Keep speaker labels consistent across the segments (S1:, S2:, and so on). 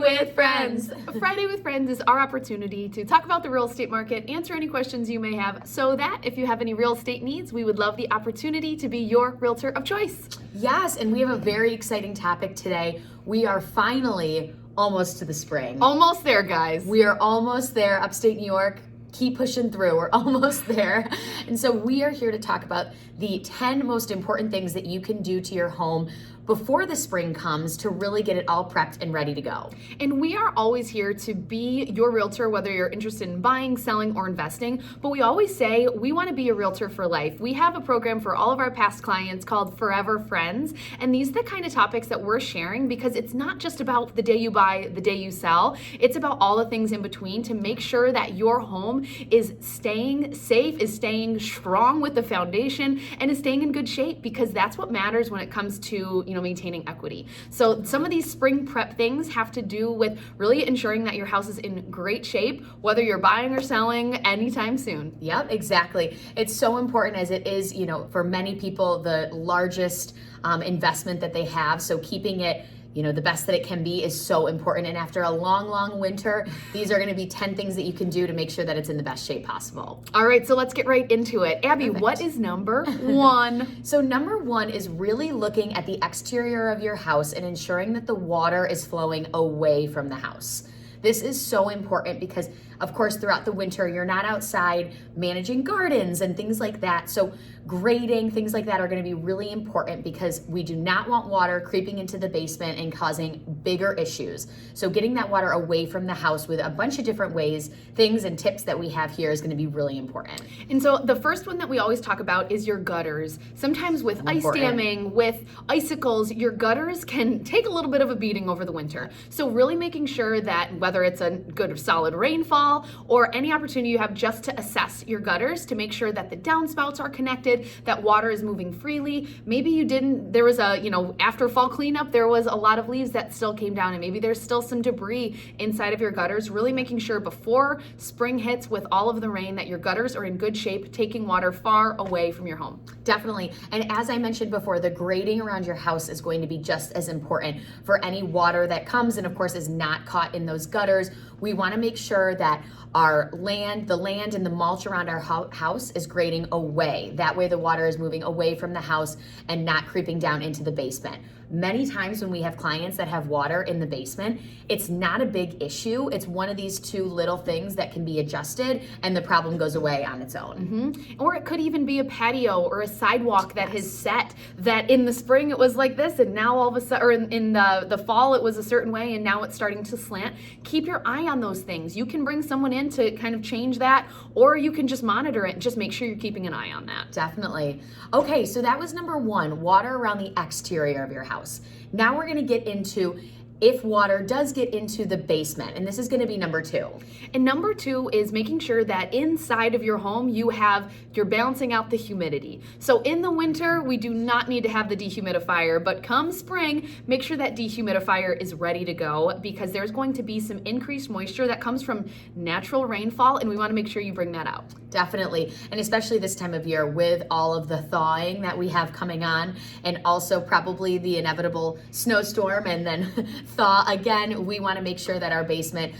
S1: with Friends. Friday with Friends is our opportunity to talk about the real estate market, answer any questions you may have, so that if you have any real estate needs, we would love the opportunity to be your realtor of choice.
S2: Yes, and we have a very exciting topic today. We are finally almost to the spring.
S1: Almost there, guys.
S2: We are almost there, upstate New York. Keep pushing through. We're almost there. And so we are here to talk about the 10 most important things that you can do to your home before the spring comes to really get it all prepped and ready to go.
S1: And we are always here to be your realtor, whether you're interested in buying, selling, or investing. But we always say we want to be a realtor for life. We have a program for all of our past clients called Forever Friends. And these are the kind of topics that we're sharing because it's not just about the day you buy, the day you sell. It's about all the things in between to make sure that your home is staying safe, is staying strong with the foundation, and is staying in good shape, because that's what matters when it comes to, maintaining equity. So some of these spring prep things have to do with really ensuring that your house is in great shape, whether you're buying or selling anytime soon.
S2: Yep, exactly. It's so important, as it is, for many people, the largest investment that they have. So keeping it the best that it can be is so important. And after a long, long winter, these are going to be 10 things that you can do to make sure that it's in the best shape possible.
S1: All right, so let's get right into it. Abby,
S2: Perfect.
S1: What is number one?
S2: So number one is really looking at the exterior of your house and ensuring that the water is flowing away from the house. This is so important because, of course, throughout the winter, you're not outside managing gardens and things like that. So grading, things like that are going to be really important because we do not want water creeping into the basement and causing bigger issues. So getting that water away from the house with a bunch of different ways, things and tips that we have here is going to be really important.
S1: And so the first one that we always talk about is your gutters. Sometimes with ice damming, with icicles, your gutters can take a little bit of a beating over the winter. So really making sure that whether it's a good solid rainfall or any opportunity you have just to assess your gutters to make sure that the downspouts are connected, that water is moving freely. Maybe there was after fall cleanup, there was a lot of leaves that still came down, and maybe there's still some debris inside of your gutters. Really making sure before spring hits with all of the rain that your gutters are in good shape, taking water far away from your home.
S2: Definitely. And as I mentioned before, the grading around your house is going to be just as important for any water that comes and, of course, is not caught in those gutters. We want to make sure that the land and the mulch around our house is grading away. That way the water is moving away from the house and not creeping down into the basement. Many times when we have clients that have water in the basement, it's not a big issue. It's one of these two little things that can be adjusted and the problem goes away on its own.
S1: Mm-hmm. Or it could even be a patio or a sidewalk that has set, that in the spring it was like this and now all of a sudden, or in the fall it was a certain way and now it's starting to slant. Keep your eye on those things. You can bring someone in to kind of change that, or you can just monitor it and just make sure you're keeping an eye on that.
S2: Definitely. Okay, so that was number one, water around the exterior of your house. Now we're going to get into if water does get into the basement, and this is going to be number two.
S1: And number two is making sure that inside of your home you're balancing out the humidity. So in the winter, we do not need to have the dehumidifier, but come spring, make sure that dehumidifier is ready to go because there's going to be some increased moisture that comes from natural rainfall, and we want to make sure you bring that out.
S2: Definitely, and especially this time of year with all of the thawing that we have coming on, and also probably the inevitable snowstorm and then thaw again, we want to make sure that our basement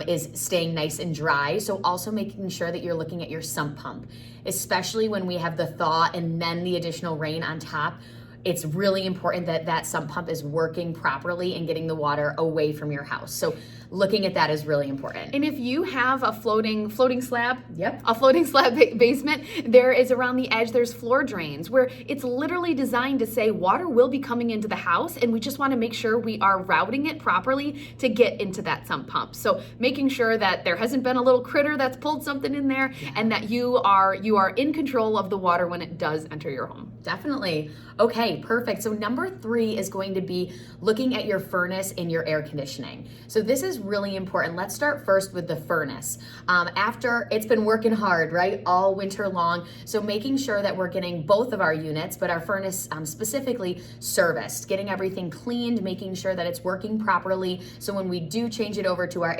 S2: is staying nice and dry. So also making sure that you're looking at your sump pump, especially when we have the thaw and then the additional rain on top. It's really important that that sump pump is working properly and getting the water away from your house. So looking at that is really important.
S1: And if you have a floating slab,
S2: Yep.
S1: a floating slab basement, there is around the edge, there's floor drains where it's literally designed to say water will be coming into the house, and we just want to make sure we are routing it properly to get into that sump pump. So making sure that there hasn't been a little critter that's pulled something in there, and that you are in control of the water when it does enter your home.
S2: Definitely. Okay, perfect. So number three is going to be looking at your furnace and your air conditioning. So this is really important. Let's start first with the furnace. After it's been working hard, right, all winter long. So making sure that we're getting both of our units, but our furnace specifically serviced, getting everything cleaned, making sure that it's working properly. So when we do change it over to our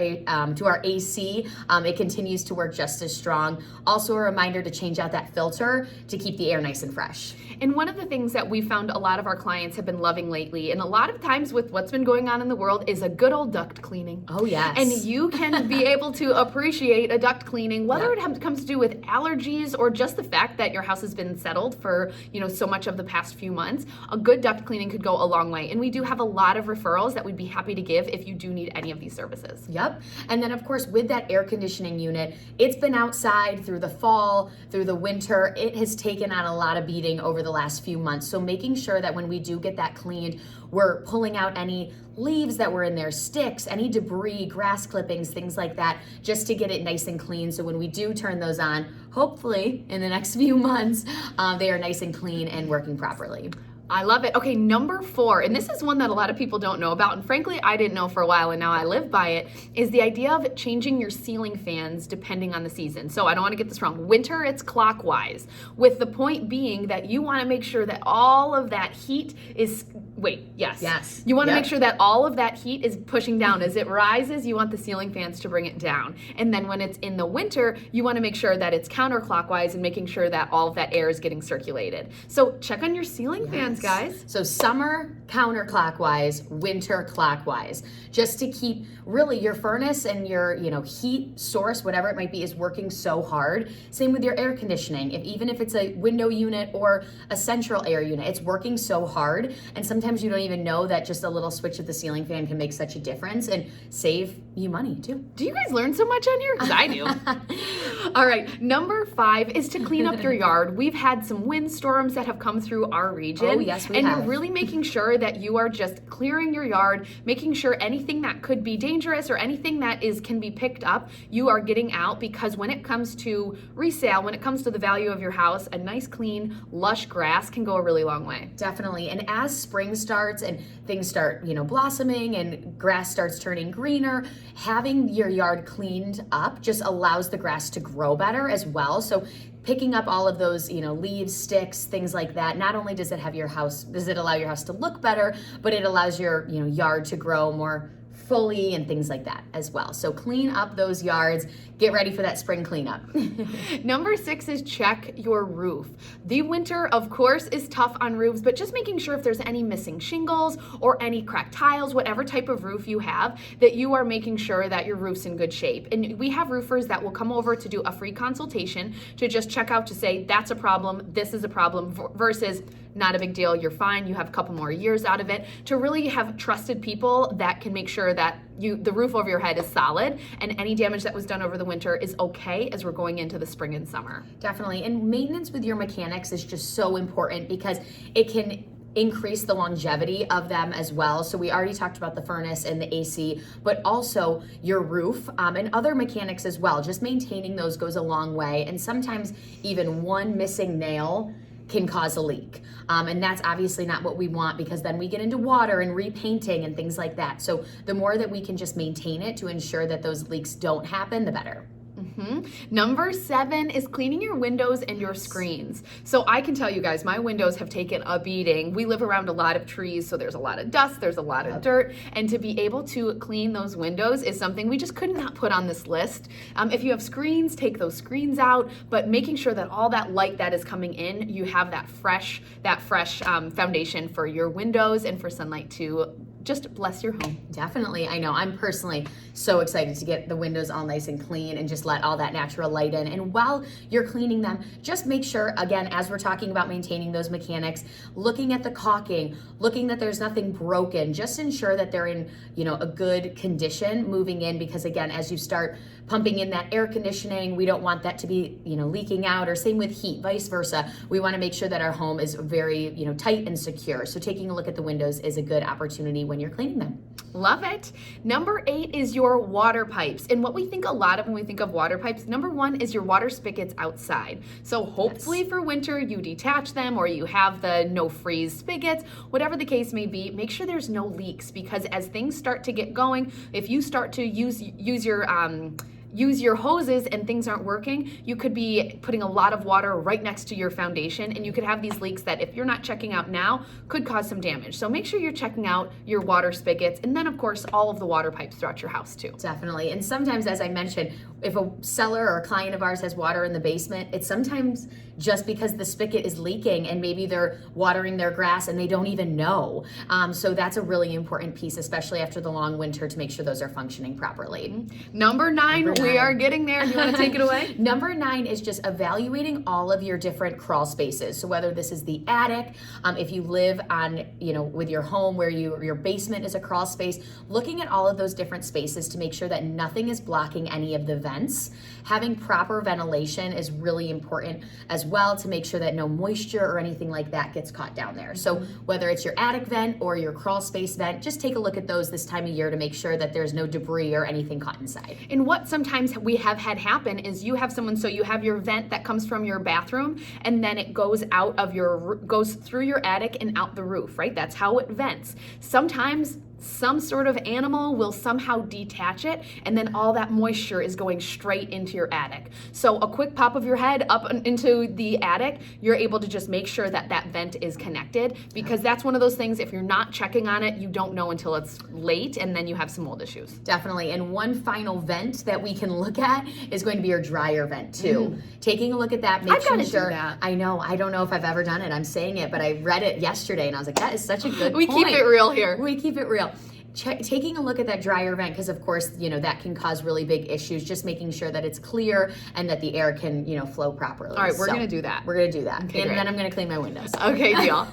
S2: AC, it continues to work just as strong. Also a reminder to change out that filter to keep the air nice and fresh.
S1: And one of the things that we found found a lot of our clients have been loving lately, and a lot of times with what's been going on in the world, is a good old duct cleaning.
S2: Oh, yes.
S1: And you can be able to appreciate a duct cleaning, whether
S2: Yep.
S1: it comes to do with allergies or just the fact that your house has been settled for, so much of the past few months. A good duct cleaning could go a long way. And we do have a lot of referrals that we'd be happy to give if you do need any of these services.
S2: Yep. And then, of course, with that air conditioning unit, it's been outside through the fall, through the winter. It has taken on a lot of beating over the last few months. So making sure that when we do get that cleaned, we're pulling out any leaves that were in there, sticks, any debris, grass clippings, things like that, just to get it nice and clean. So when we do turn those on, hopefully in the next few months, they are nice and clean and working properly.
S1: I love it. Okay, number 4, and this is one that a lot of people don't know about, and frankly, I didn't know for a while, and now I live by it, is the idea of changing your ceiling fans depending on the season. So I don't want to get this wrong. Winter, it's clockwise, with the point being that you want to make sure that all of that heat is,
S2: Yes.
S1: You want to
S2: Yep.
S1: make sure that all of that heat is pushing down. As it rises, you want the ceiling fans to bring it down. And then when it's in the winter, you want to make sure that it's counterclockwise and making sure that all of that air is getting circulated. So check on your ceiling fans, guys.
S2: So summer counterclockwise, winter clockwise, just to keep really your furnace and your heat source, whatever it might be, is working so hard. Same with your air conditioning. Even if it's a window unit or a central air unit, it's working so hard. And sometimes you don't even know that just a little switch of the ceiling fan can make such a difference and save you money too.
S1: Do you guys learn so much on here? Because I do. All right, number 5 is to clean up your yard. We've had some windstorms that have come through our region.
S2: Oh, yes, we
S1: and
S2: have.
S1: really making sure that you are just clearing your yard, making sure anything that could be dangerous or anything that can be picked up, you are getting out, because when it comes to resale, when it comes to the value of your house, a nice, clean, lush grass can go a really long way.
S2: Definitely. And as spring starts and things start, blossoming and grass starts turning greener, having your yard cleaned up just allows the grass to grow better as well. So picking up all of those, leaves, sticks, things like that, not only does it allow your house to look better, but it allows your, yard to grow more fully and things like that as well. So clean up those yards, get ready for that spring cleanup.
S1: Number 6 is check your roof. The winter, of course, is tough on roofs, but just making sure if there's any missing shingles or any cracked tiles, whatever type of roof you have, that you are making sure that your roof's in good shape. And we have roofers that will come over to do a free consultation to just check out, to say, that's a problem, this is a problem, versus not a big deal, you're fine, you have a couple more years out of it, to really have trusted people that can make sure that the roof over your head is solid and any damage that was done over the winter is okay as we're going into the spring and summer.
S2: Definitely. And maintenance with your mechanics is just so important, because it can increase the longevity of them as well. So we already talked about the furnace and the AC, but also your roof and other mechanics as well. Just maintaining those goes a long way. And sometimes even one missing nail can cause a leak. And that's obviously not what we want, because then we get into water and repainting and things like that. So the more that we can just maintain it to ensure that those leaks don't happen, the better.
S1: Number 7 is cleaning your windows and your screens. So I can tell you guys, my windows have taken a beating. We live around a lot of trees, so there's a lot of dust, there's a lot of dirt, and to be able to clean those windows is something we just could not put on this list. If you have screens, take those screens out, but making sure that all that light that is coming in, you have that fresh foundation for your windows and for sunlight to just bless your home.
S2: Definitely. I know. I'm personally so excited to get the windows all nice and clean and just let all that natural light in. And while you're cleaning them, just make sure, again, as we're talking about maintaining those mechanics, looking at the caulking, looking that there's nothing broken, just ensure that they're in, a good condition moving in, because again, as you start pumping in that air conditioning, we don't want that to be, leaking out, or same with heat, vice versa. We want to make sure that our home is very, tight and secure. So taking a look at the windows is a good opportunity when you're cleaning them.
S1: Love it. Number 8 is your water pipes. And what we think a lot of when we think of water pipes, number 1 is your water spigots outside. So hopefully for winter, you detach them, or you have the no freeze spigots, whatever the case may be, make sure there's no leaks, because as things start to get going, if you start to use your use your hoses and things aren't working, you could be putting a lot of water right next to your foundation, and you could have these leaks that if you're not checking out now could cause some damage. So make sure you're checking out your water spigots, and then of course all of the water pipes throughout your house too.
S2: Definitely. And sometimes, as I mentioned, if a seller or a client of ours has water in the basement, it's sometimes just because the spigot is leaking and maybe they're watering their grass and they don't even know. So that's a really important piece, especially after the long winter, to make sure those are functioning properly.
S1: Number nine, we are getting there. You want to take it away?
S2: Number 9 is just evaluating all of your different crawl spaces. So whether this is the attic, if you live on, with your home where your basement is a crawl space, looking at all of those different spaces to make sure that nothing is blocking any of the vents. Having proper ventilation is really important as well, to make sure that no moisture or anything like that gets caught down there. So whether it's your attic vent or your crawl space vent, just take a look at those this time of year to make sure that there's no debris or anything caught inside.
S1: And what sometimes we have had happen is you have you have your vent that comes from your bathroom, and then it goes goes through your attic and out the roof, right? That's how it vents. Sometimes some sort of animal will somehow detach it, and then all that moisture is going straight into your attic. So a quick pop of your head up into the attic, you're able to just make sure that that vent is connected, because that's one of those things, if you're not checking on it, you don't know until it's late, and then you have some mold issues.
S2: Definitely. And one final vent that we can look at is going to be your dryer vent too. Taking a look at that,
S1: I've gotta do that.
S2: I know. I don't know if I've ever done it. I'm saying it, but I read it yesterday and I was like, that is such a good
S1: We
S2: point.
S1: keep it real here.
S2: We keep it real. Taking a look at that dryer vent, because of course, that can cause really big issues, just making sure that it's clear and that the air can, flow properly.
S1: All right, we're going to do that.
S2: We're going to do that.
S1: Okay,
S2: and
S1: great.
S2: then I'm going to clean my windows.
S1: Okay, deal.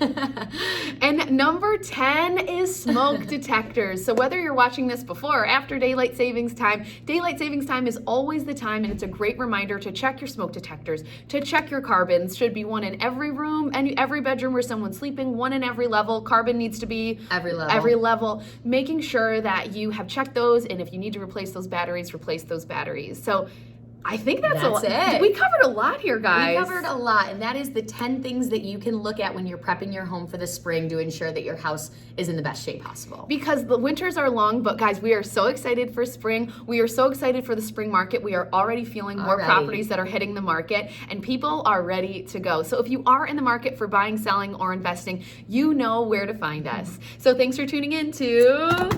S1: And number 10 is smoke detectors. So whether you're watching this before or after daylight savings time is always the time, and it's a great reminder to check your smoke detectors, to check your carbons. Should be one in every room and every bedroom where someone's sleeping, one in every level. Carbon needs to be
S2: every
S1: level. Making sure that you have checked those, and if you need to replace those batteries, replace those batteries. So I think that's
S2: it.
S1: We covered a lot here, guys.
S2: We covered a lot, and that is the 10 things that you can look at when you're prepping your home for the spring to ensure that your house is in the best shape possible.
S1: Because the winters are long, but guys, we are so excited for spring. We are so excited for the spring market. We are already feeling more properties that are hitting the market, and people are ready to go. So if you are in the market for buying, selling, or investing, you know where to find us. So thanks for tuning in to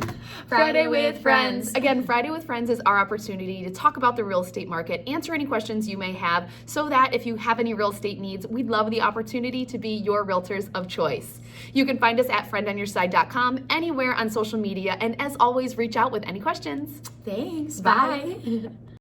S1: Friday with Friends. Again, Friday with Friends is our opportunity to talk about the real estate market, answer any questions you may have, so that if you have any real estate needs, we'd love the opportunity to be your realtors of choice. You can find us at friendonyourside.com, anywhere on social media, and as always, reach out with any questions.
S2: Thanks.
S1: Bye.